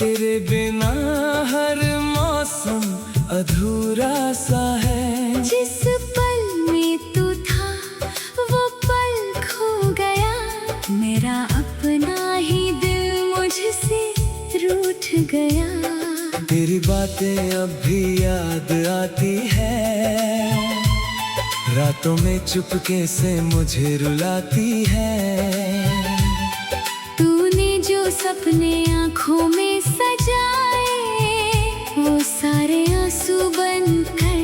तेरे बिना हर मौसम अधूरा सा है। जिस पल में तू था वो पल खो गया, मेरा अपना ही दिल मुझसे रूठ गया। तेरी बातें अब भी याद आती है, रातों में चुपके से मुझे रुलाती है। तूने जो सपने आँखों में सजाए, वो सारे आंसू बनकर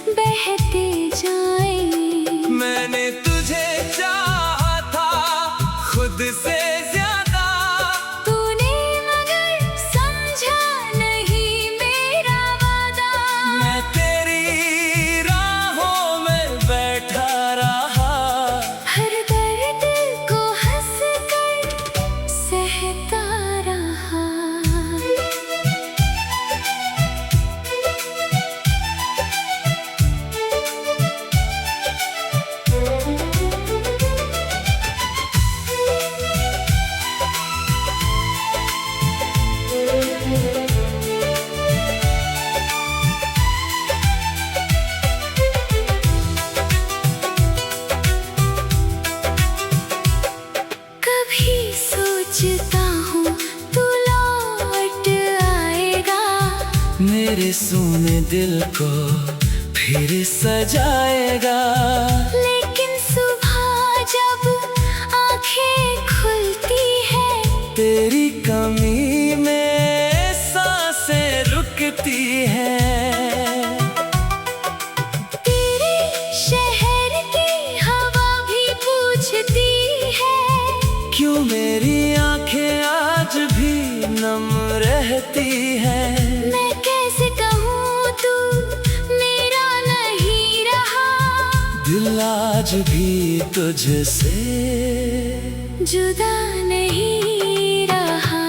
बहते जाए। मैंने तुझे चाहा था खुद से ज्यादा, तूने मगर समझा नहीं मेरा वादा। मैं तेरी राहों में बैठा रहा, हर दर्द को हंस कर सहता रहा। कभी सोचता हूँ तू लौट आएगा, मेरे सूने दिल को फिर सजाएगा। लेकिन सुबह जब आंखें खुलती है, तेरी कमी में सांसें रुकती हैं। तेरे शहर की हवा भी पूछती है, क्यों मेरी आंखें आज भी नम रहती हैं। मैं कैसे कहूँ तू मेरा नहीं रहा, दिल आज भी तुझसे जुदा नहीं रहा।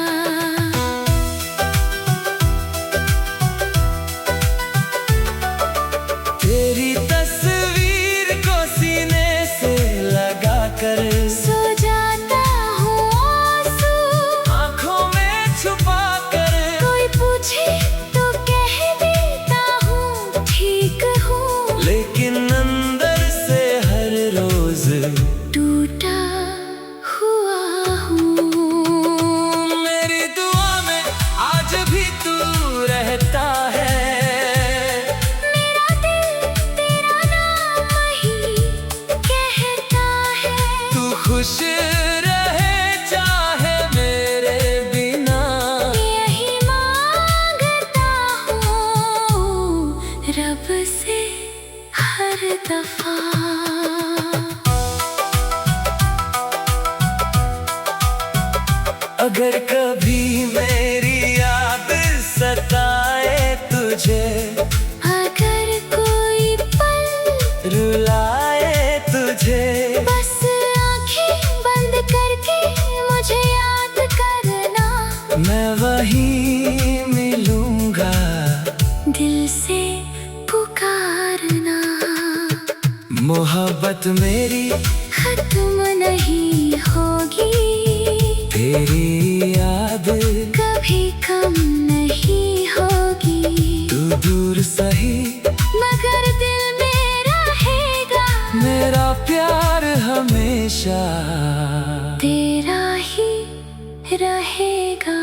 तेरी तस्वीर को सीने से लगा कर सो जाता हूँ आंसू आँखों में छुपा कर। कोई पूछे तो कह देता हूँ ठीक हूँ, लेकिन अंदर से हर रोज टूटा हुआ हूँ। मेरी दुआ में आज भी तू रहता है। मेरा दिल तेरा नाम ही कहता है, तू खुश रहे चाहे मेरे बिना। यही मांगता हूँ रब से हर दफा। अगर कभी मेरी याद सताए तुझे, अगर कोई पल रुलाए तुझे, बस आंखें बंद करके मुझे याद करना। मैं वहीं मिलूंगा, दिल से पुकारना। मोहब्बत मेरी खत्म नहीं होगी, तेरी याद कभी कम नहीं होगी। तू दूर सही मगर दिल में रहेगा, मेरा प्यार हमेशा तेरा ही रहेगा।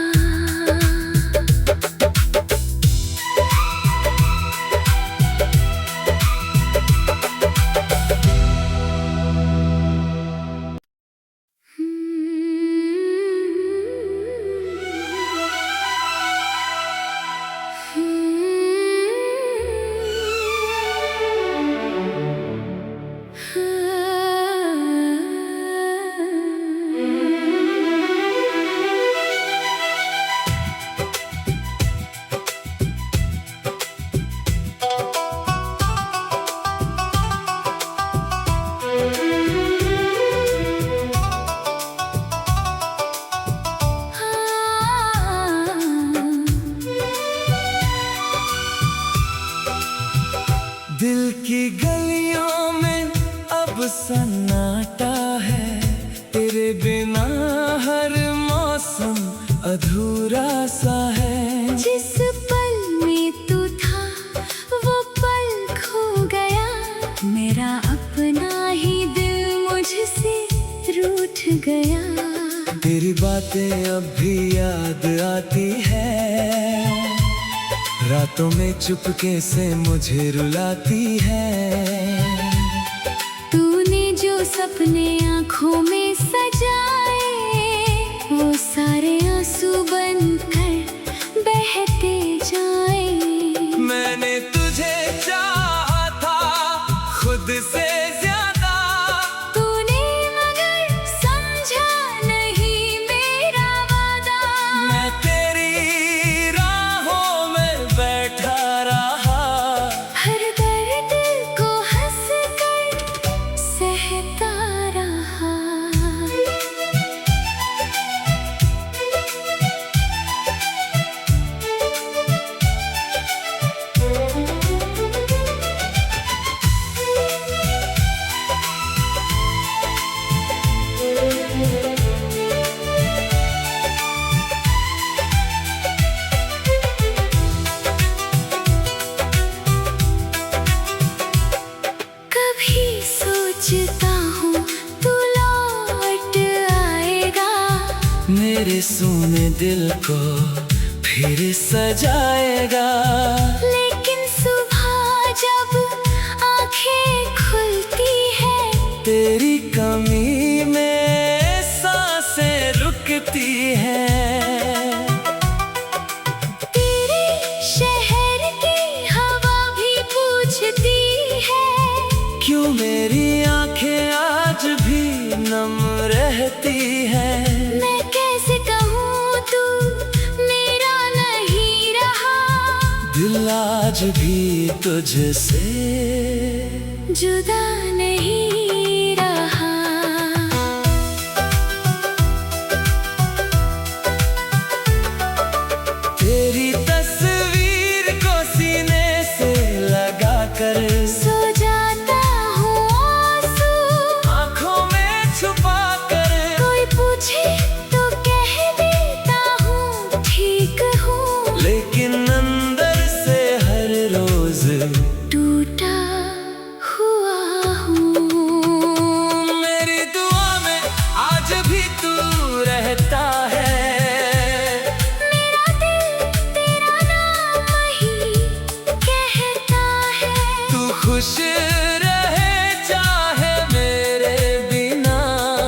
दिल की गलियों में अब सन्नाटा है, तेरे बिना हर मौसम अधूरा सा है। जिस पल में तू था वो पल खो गया, मेरा अपना ही दिल मुझसे रूठ गया। तेरी बातें अब भी याद आती है, रातों में चुपके से मुझे रुलाती है। तूने जो सपने आँखों में सजाए, वो सारे आंसू बनकर बहते जाए। मैंने तुझे चाहा था खुद से ज्यादा, तूने मगर समझा नहीं मेरा वादा। मैं तेरी राहों में बैठा रहा, हर दर्द को हंस कर सहता रहा। कभी सोचता हूँ तू लौट आएगा, मेरे सूने दिल को फिर सजाएगा। लेकिन सुबह जब आंखें खुलती है, तेरी कमी में सांसें रुकती हैं। तेरे शहर की हवा भी पूछती है, क्यों मेरी आंखें आज भी नम रहती हैं। मैं कैसे कहूँ तू मेरा नहीं रहा, दिल आज भी तुझसे जुदा नहीं रहा। तेरी तस्वीर को सीने से लगा कर सो जाता हूँ आंसू आंखों में छुपा कर। कोई पूछे तो कह देता हूँ ठीक हूँ, लेकिन अंदर से हर रोज टूटा हुआ हूँ। मेरी दुआ में आज भी तू रहता है। मेरा दिल तेरा नाम ही कहता है, तू खुश रहे चाहे मेरे बिना।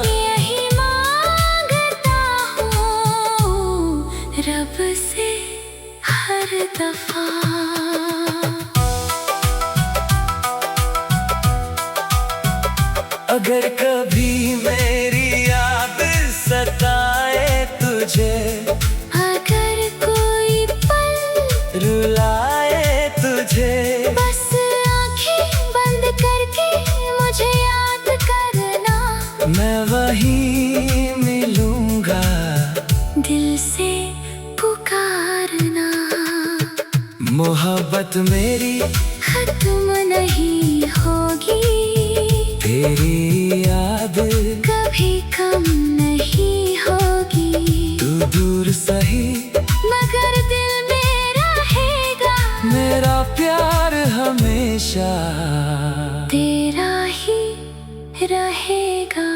यही मांगता हूँ रब से हर दफा। अगर कभी मेरी याद सताए तुझे, अगर कोई पल रुलाए तुझे, बस आंखें बंद करके मुझे याद करना। मैं वहीं मिलूंगा, दिल से पुकारना। मोहब्बत मेरी खत्म नहीं होगी, तेरी याद कभी कम नहीं होगी। तू दूर सही मगर दिल में रहेगा, मेरा प्यार हमेशा तेरा ही रहेगा।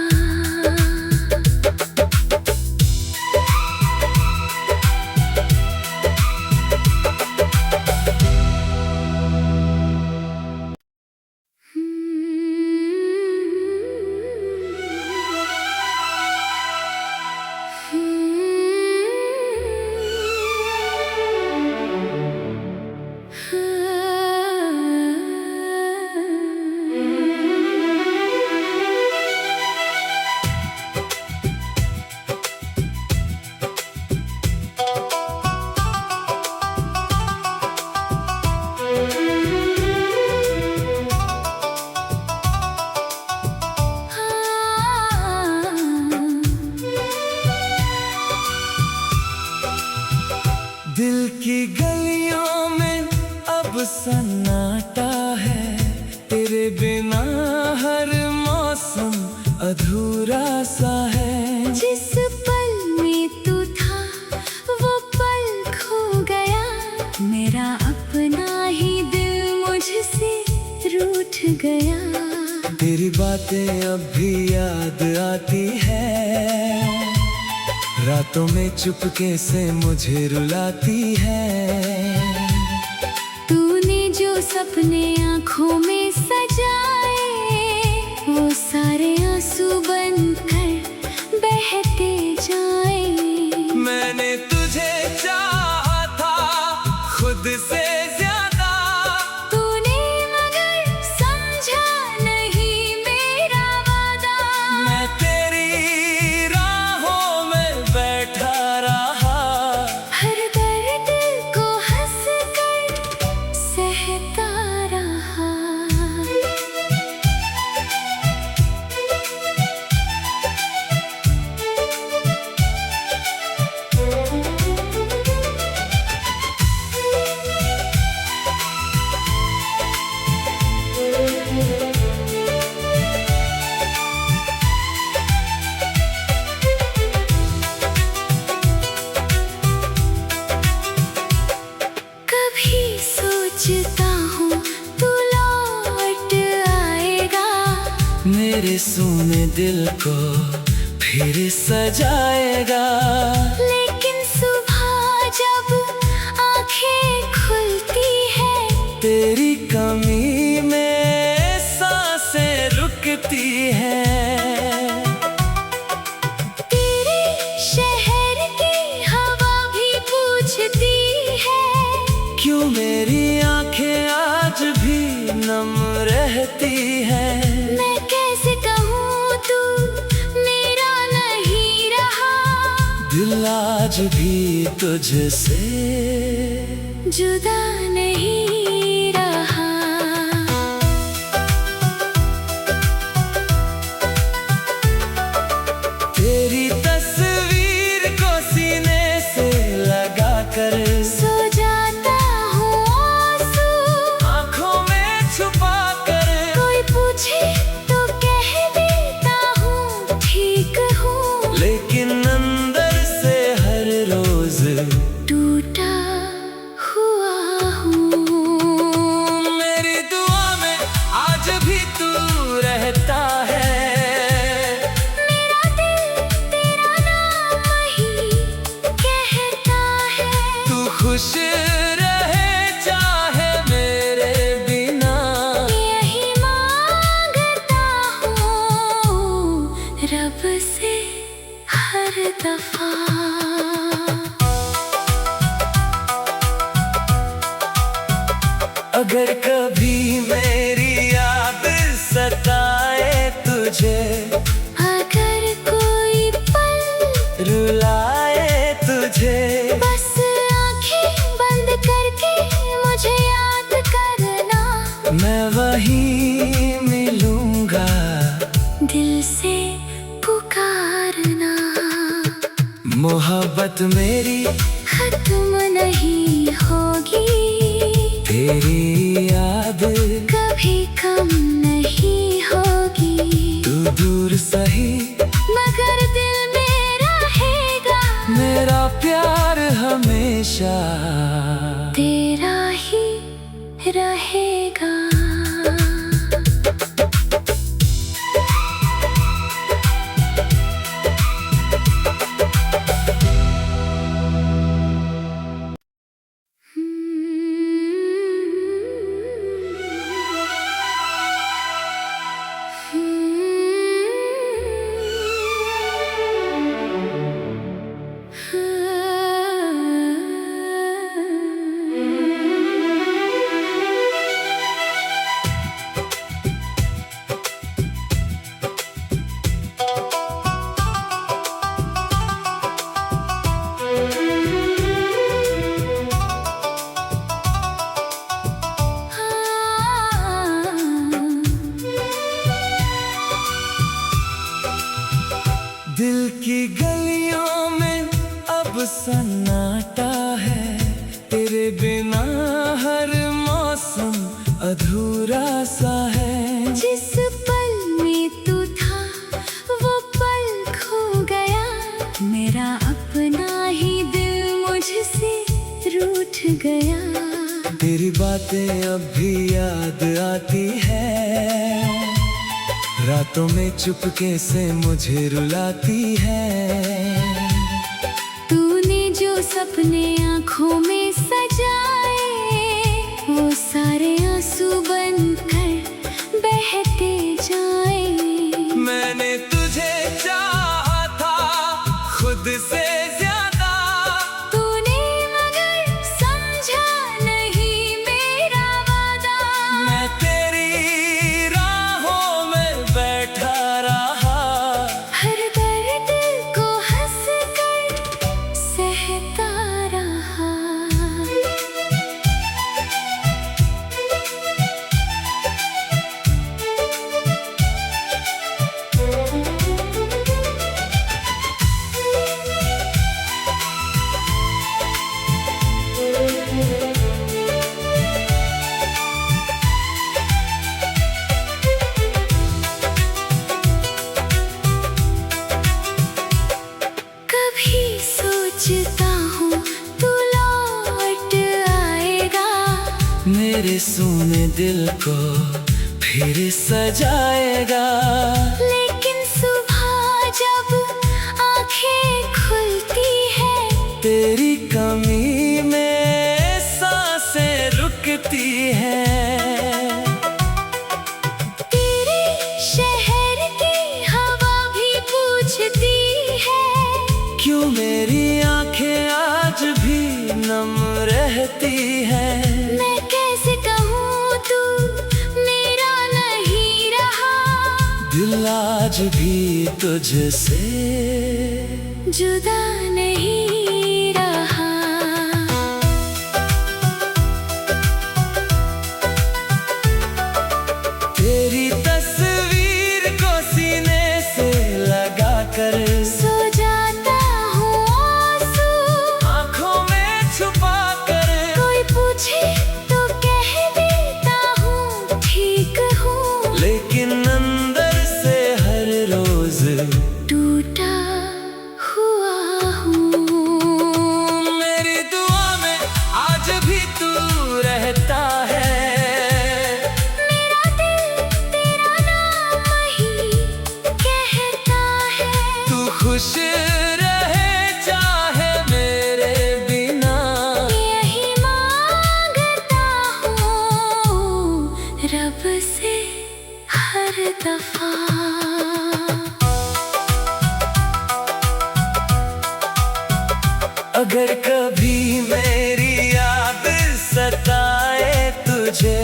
दिल की गलियों में अब सन्नाटा है, तेरे बिना हर मौसम अधूरा सा है। जिस पल में तू था मेरा अपना ही दिल मुझसे रूठ गया। तेरी बातें अब भी याद आती है, रातों में चुपके से मुझे रुलाती है। तूने जो सपने आँखों में सजाए, वो सारे आंसू बनकर बहते जाए। मैंने तुझे चाहा था खुद से ज्यादा, तूने मगर समझा नहीं मेरा वादा। मैं तेरी राहों में बैठा रहा, हर दर्द को हंस कर सहता रहा। कभी सोचता हूँ तू लौट आएगा, मेरे सोने दिल को फिर सजाएगा। लेकिन सुबह जब आंखें खुलती है, तेरी कमी में सांसें रुकती हैं। तेरे शहर की हवा भी पूछती है, क्यों मेरी आंखें आज भी नम रहती हैं। मैं कैसे कहूँ तू मेरा नहीं रहा, दिल आज भी तुझसे जुदा नहीं रहा। तेरी तस्वीर को सीने से लगा कर सो जाता हूँ आंसू आंखों में छुपा कर। कोई पूछे तो कह देता हूँ ठीक हूँ, लेकिन अंदर से हर रोज टूटा हुआ हूँ। मेरी दुआ में आज भी तू रहता है। मेरा दिल तेरा नाम ही कहता है, तू खुश रहे चाहे मेरे बिना। यही मांगता हूँ रब से हर दफा। अगर कभी मेरी याद सताए तुझे, अगर कोई पल रुलाए तुझे, बस आंखें बंद करके मुझे याद करना। मैं वहीं मिलूंगा, दिल से पुकारना। मोहब्बत मेरी खत्म नहीं होगी, तेरी याद कभी कम नहीं होगी। तू दूर सही मगर दिल में रहेगा, मेरा प्यार हमेशा तेरा ही रहेगा। रूठ गया। तेरी बातें अब भी याद आती है, रातों में चुपके से मुझे रुलाती है। तूने जो सपने आँखों में सजाए, वो सारे आंसू बनकर बहते जाए। मैंने तुझे चाहा था खुद से ज्यादा, तूने मगर समझा नहीं मेरा वादा। मैं तेरी राहों में बैठा रहा, हर दर्द को हंस कर सहता रहा। कभी सोचता हूँ तू लौट आएगा, मेरे सोने दिल को फिर सजाएगा। लेकिन सुबह जब आंखें खुलती है, तेरी कमी में सांसें रुकती हैं। तेरे शहर की हवा भी पूछती है, क्यों मेरी आंखें आज भी नम रहती हैं। मैं कैसे कहूँ तू मेरा नहीं रहा, दिल आज भी तुझसे जुदा नहीं रहा। तेरी तस्वीर को सीने से लगा कर सो जाता हूँ आंसू आंखों में छुपा कर। कोई पूछे तो कह देता हूँ ठीक हूँ, लेकिन अंदर से हर रोज टूटा हुआ हूँ। मेरी दुआ में आज भी तू रहता है। मेरा दिल तेरा नाम ही कहता है, तू खुश रहे चाहे मेरे बिना। यही मांगता हूँ रब से हर दफा। अगर कभी मेरी याद सताए तुझे,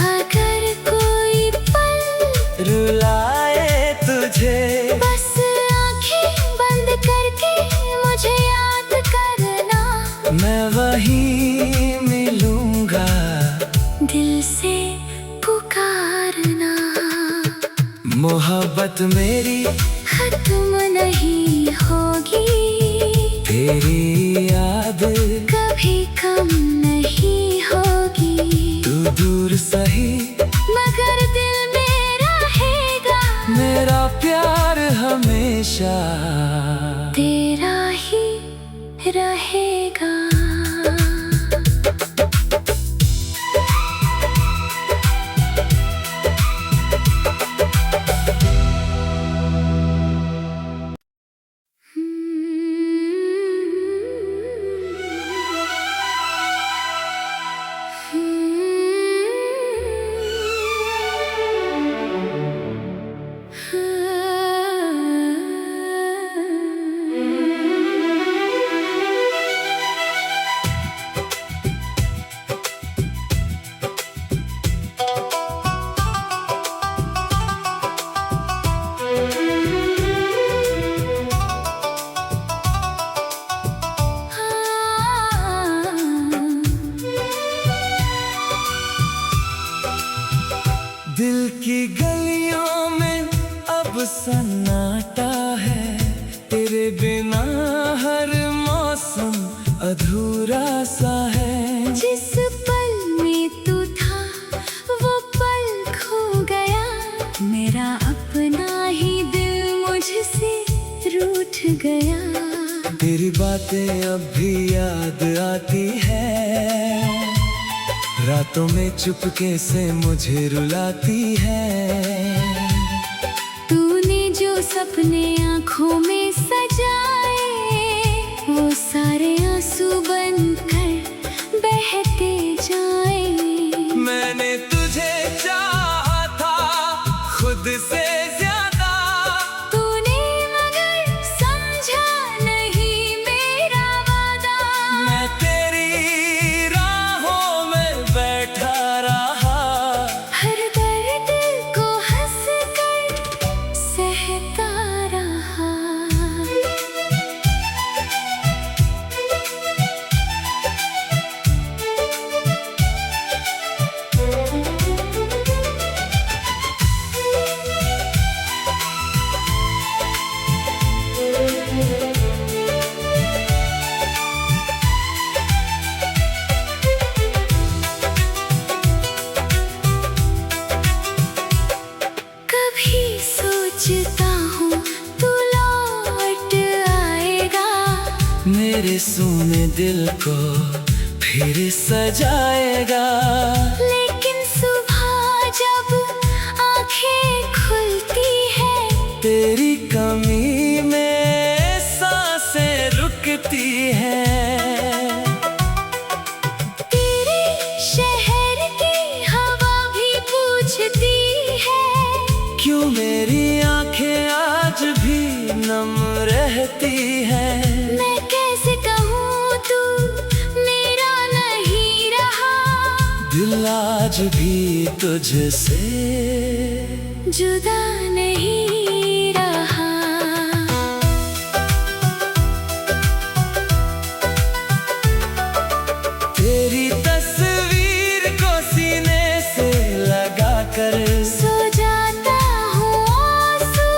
अगर कोई पल रुलाए तुझे, बस आंखें बंद करके मुझे याद करना। मैं वहीं मिलूंगा, दिल से पुकारना। मोहब्बत मेरी खत्म नहीं होगी, तेरी याद कभी कम नहीं होगी। तू दूर सही मगर दिल में रहेगा, मेरा प्यार हमेशा तेरा ही रहेगा। दिल की गलियों में अब सन्नाटा है, तेरे बिना हर मौसम अधूरा सा है। जिस पल में तू था वो पल खो गया, मेरा अपना ही दिल मुझसे रूठ गया। तेरी बातें अब भी याद आती है, रातों में चुपके से मुझे रुलाती है। तूने जो सपने आँखों में सजाए, वो सारे आंसू बनकर बहते जाए। मैंने तुझे चाहा था खुद से ज्यादा, तूने मगर समझा नहीं मेरा वादा। मैं तेरी राहों में बैठा रहा, हर दर्द को हंस कर सहता रहा। कभी सोचता हूँ तू लौट आएगा, मेरे सूने दिल को फिर सजाएगा। लेकिन सुबह जब आंखें खुलती है, तेरी कमी में सांसें रुकती हैं। तेरे शहर की हवा भी पूछती है, क्यों मेरी आंखें आज भी नम रहती हैं। मैं कैसे कहूँ तू मेरा नहीं रहा, दिल आज भी तुझसे जुदा नहीं रहा। तेरी तस्वीर को सीने से लगा कर सो जाता हूँ आंसू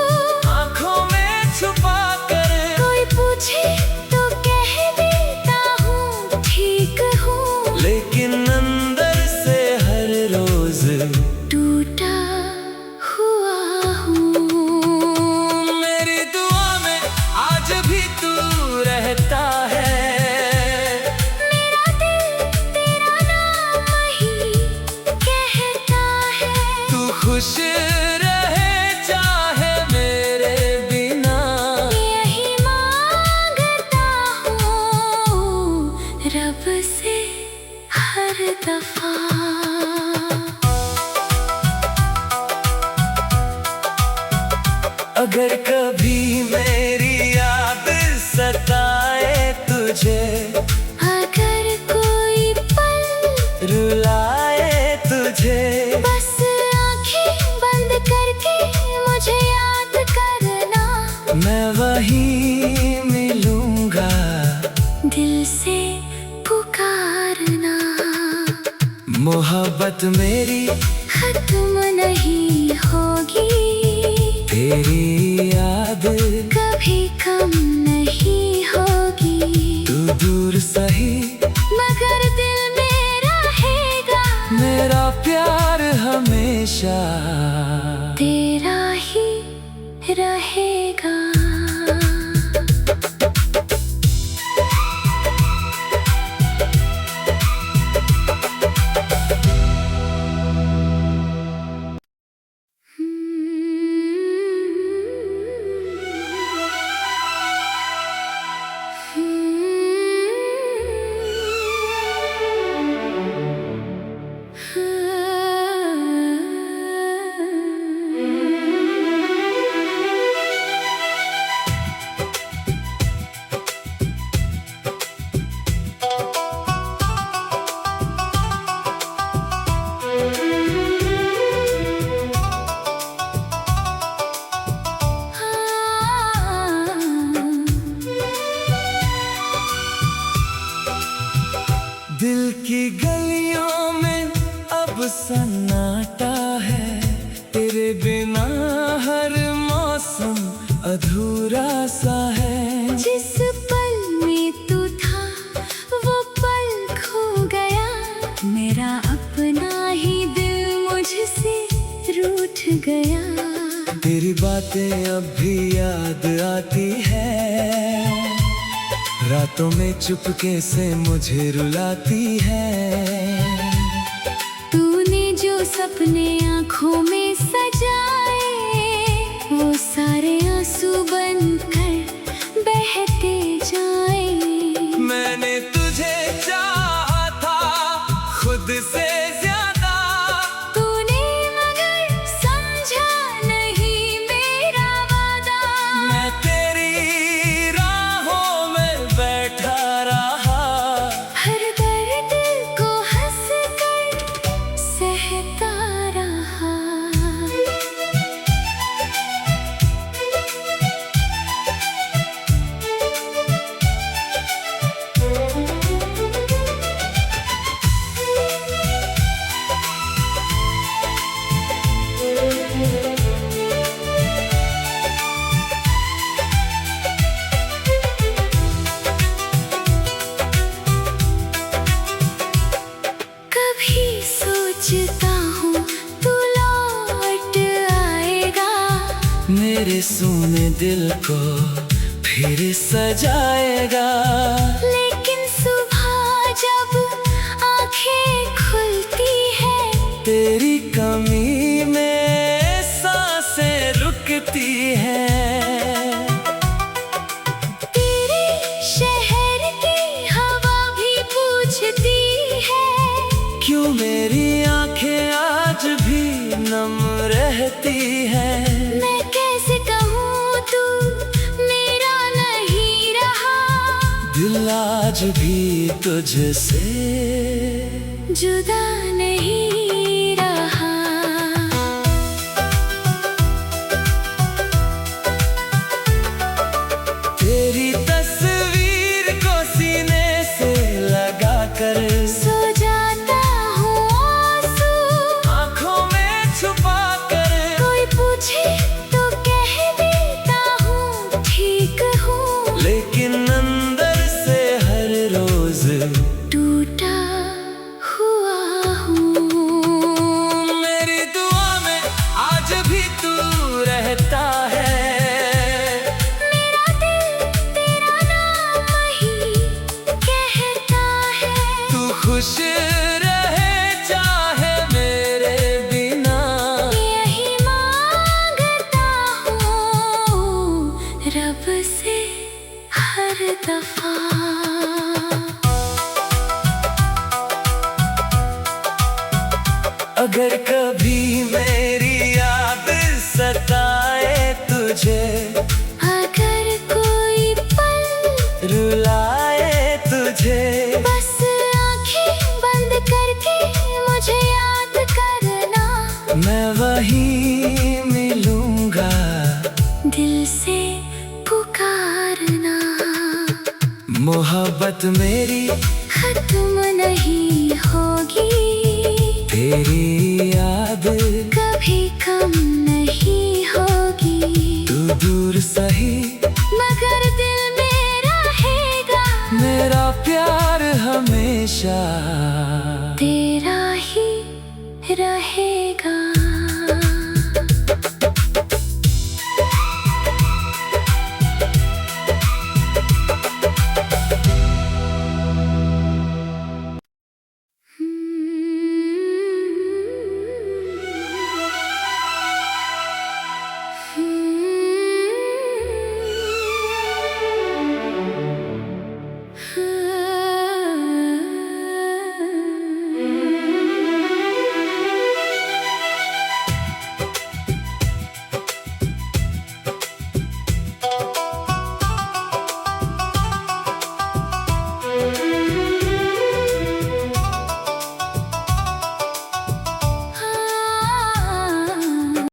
आंखों में छुपा कर, कोई पूछे तो कह देता हूँ ठीक हूँ। लेकिन अंदर से हर रोज टूटा हुआ हूँ। मेरी दुआ में आज भी तू रहता है। मेरा दिल तेरा नाम ही कहता है, तू खुश रहे चाहे मेरे बिना, यही मांगता हूँ रब से हर दफा। अगर कभी मेरी याद सताए तुझे, अगर कोई पल रुलाए तुझे, बस आंखें बंद करके मुझे याद करना। मैं वहीं मिलूंगा, दिल से पुकारना। मोहब्बत मेरी खत्म नहीं होगी, तेरी याद कभी कम नहीं होगी। तू दूर सही मगर दिल में रहेगा, मेरा प्यार हमेशा तेरा ही रहेगा। दिल की गलियों में अब सन्नाटा है, तेरे बिना हर मौसम अधूरा सा है। जिस पल में तू था वो पल खो गया, मेरा अपना ही दिल मुझसे रूठ गया। तेरी बातें अब भी याद आती है, रातों में चुपके से मुझे रुलाती है। सपने आँखों में सजाए, वो सारे आंसू बनकर बहते जाए। मैंने तुझे चाहा था खुद से ज्यादा, तूने मगर समझा नहीं मेरा वादा। मैं तेरी राहों में बैठा रहा, हर दर्द को हंस कर सहता रहा। कभी सोचता हूँ तू लौट आएगा, मेरे सूने दिल को फिर सजाएगा। लेकिन सुबह जब आंखें खुलती है, तेरी कमी में सांसें रुकती हैं। तेरे शहर की हवा भी पूछती है, क्यों मेरी आंखें आज भी नम रहती हैं। मैं कैसे कहूँ तू मेरा नहीं रहा, दिल आज भी तुझसे जुदा नहीं रहा। तेरी तस्वीर को सीने से लगाकर सो जाता हूँ आंसू आंखों में छुपा कर, कोई पूछे तो कह देता हूँ ठीक हूँ, लेकिन अंदर से हर रोज टूटा हुआ हूँ। मेरी दुआ में आज भी तू रहता है। मेरा दिल तेरा नाम ही कहता है, तू खुश रहे चाहे मेरे बिना, यही मांगता हूँ रब से हर दफा। अगर कभी मेरी याद सताए तुझे, अगर कोई पल रुलाए तुझे, बस आंखें बंद करके मुझे याद करना, मैं वहीं मिलूंगा। दिल से पुकारना। मोहब्बत मेरी खत्म नहीं होगी, तेरी याद कभी कम नहीं होगी। तू दूर सही मगर दिल में रहेगा, मेरा प्यार हमेशा तेरा ही रहे।